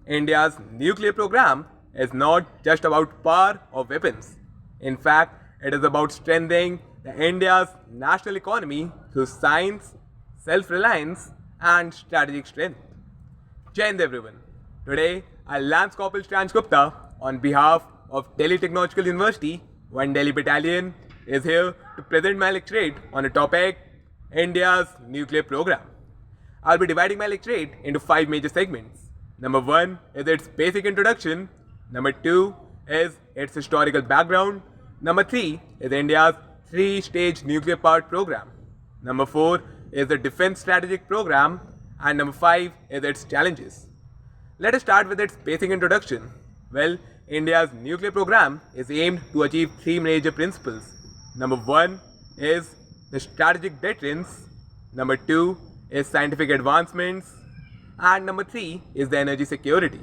India's nuclear program is not just about power or weapons. In fact, it is about strengthening India's national economy through science, self-reliance, and strategic strength. Jai Hind everyone. Today, I Lance Corporal Strange Gupta, on behalf of Delhi Technological University, 1 Delhi Battalion, is here to present my lecturate on the topic India's nuclear program. I'll be dividing my lecturate into 5 major segments. Number 1 is its basic introduction. Number 2 is its historical background. Number 3 is India's 3-stage nuclear powered program. Number 4 is the defense strategic program. And number 5 is its challenges. Let us start with its basic introduction. Well, India's nuclear program is aimed to achieve 3 major principles. Number 1 is the strategic deterrence. Number 2 is scientific advancements. And number 3 is the energy security.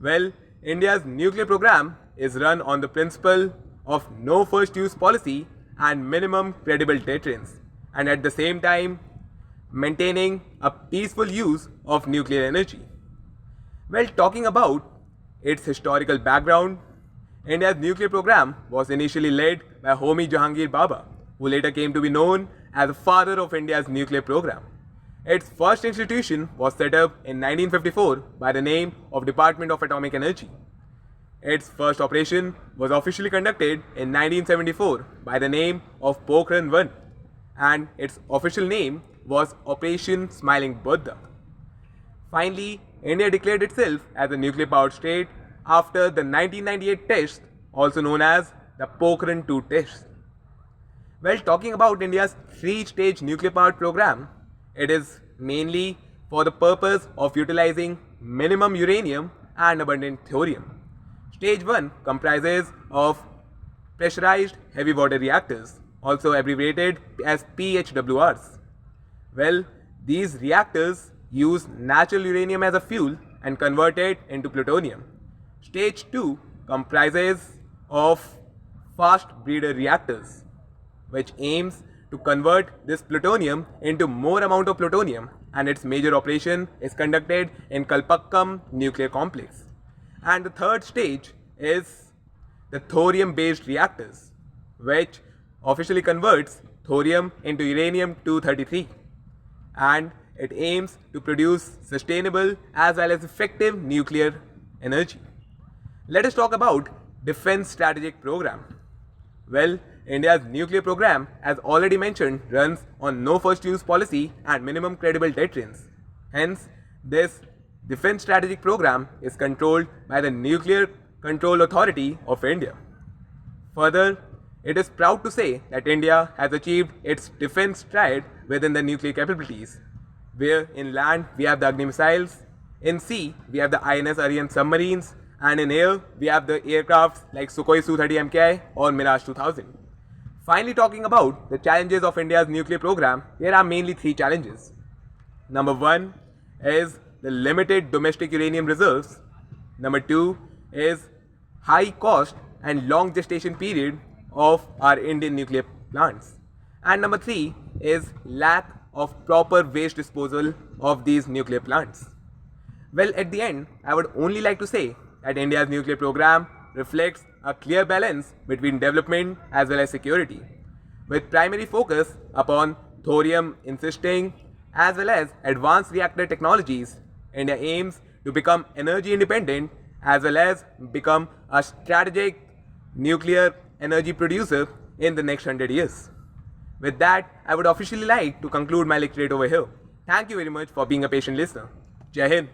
Well, India's nuclear program is run on the principle of no first use policy and minimum credible deterrence, and at the same time maintaining a peaceful use of nuclear energy. Well, talking about its historical background, India's nuclear program was initially led by Homi Jahangir Bhabha, who later came to be known as the father of India's nuclear program. Its first institution was set up in 1954 by the name of Department of Atomic Energy. Its first operation was officially conducted in 1974 by the name of Pokhran-1, and its official name was Operation Smiling Buddha. Finally, India declared itself as a nuclear powered state after the 1998 test, also known as the Pokhran-2 test. Well, talking about India's 3-stage nuclear powered program, it is mainly for the purpose of utilizing minimum uranium and abundant thorium. Stage 1 comprises of pressurized heavy water reactors, also abbreviated as PHWRs. Well, these reactors use natural uranium as a fuel and convert it into plutonium. Stage 2 comprises of fast breeder reactors, which aims to convert this plutonium into more amount of plutonium, and its major operation is conducted in Kalpakkam nuclear complex. And the third stage is the thorium-based reactors, which officially converts thorium into uranium-233, and it aims to produce sustainable as well as effective nuclear energy. Let us talk about defense strategic program. Well, India's nuclear program, as already mentioned, runs on no first use policy and minimum credible deterrence. Hence, this defense strategic program is controlled by the Nuclear Control Authority of India. Further, it is proud to say that India has achieved its defense triad within the nuclear capabilities, where in land we have the Agni missiles, in sea we have the INS Aryan submarines, and in air we have the aircrafts like Sukhoi Su-30 MKI or Mirage 2000. Finally, talking about the challenges of India's nuclear program, there are mainly 3 challenges. Number 1 is the limited domestic uranium reserves. Number 2 is high cost and long gestation period of our Indian nuclear plants. And number 3 is lack of proper waste disposal of these nuclear plants. Well, at the end, I would only like to say that India's nuclear program reflects a clear balance between development as well as security, with primary focus upon thorium insisting as well as advanced reactor technologies. India aims to become energy independent as well as become a strategic nuclear energy producer in the next 100 years. With that, I would officially like to conclude my lecturate over here. Thank you very much for being a patient listener. Jai Hind.